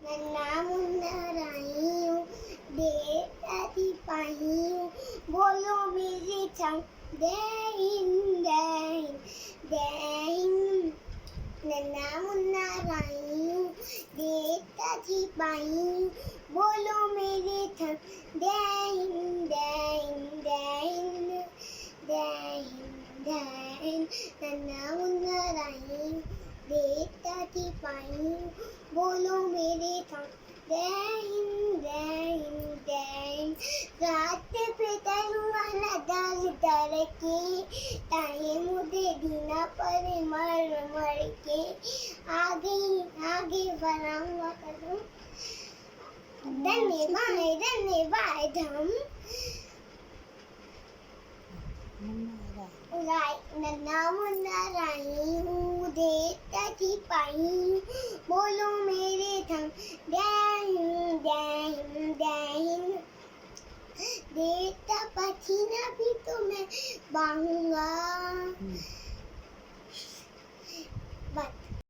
नन्ना मुन्ना राई हूँ, देती पाही हूँ, बोलो मेरे संग जय हिंद जय हिंद जय हिंद। नन्ना मुन्ना राई हूँ, देती पाही हूँ, बोलो मेरे संग जय हिंद जय हिंद जय हिंद जय हिंद जय हिंद। नन्ना मुन्ना राई हूँ, देती पाही हूँ, बोलो मेरे संग जय हिंद जय हिंद जय हिंद। रात पे तलवार डाल डाल के, ताए मुझे दीना पर मर मर के, आगे आगे बढ़ाऊंगा कदम। धन्यवाद हम नन्ना मुन्ना राई हूँ, देती पाही हूँ, बोलो मेरे संग जय हिंद जय हिंद जय हिंद। देता पसीना भी तो मैं बहाऊंगा,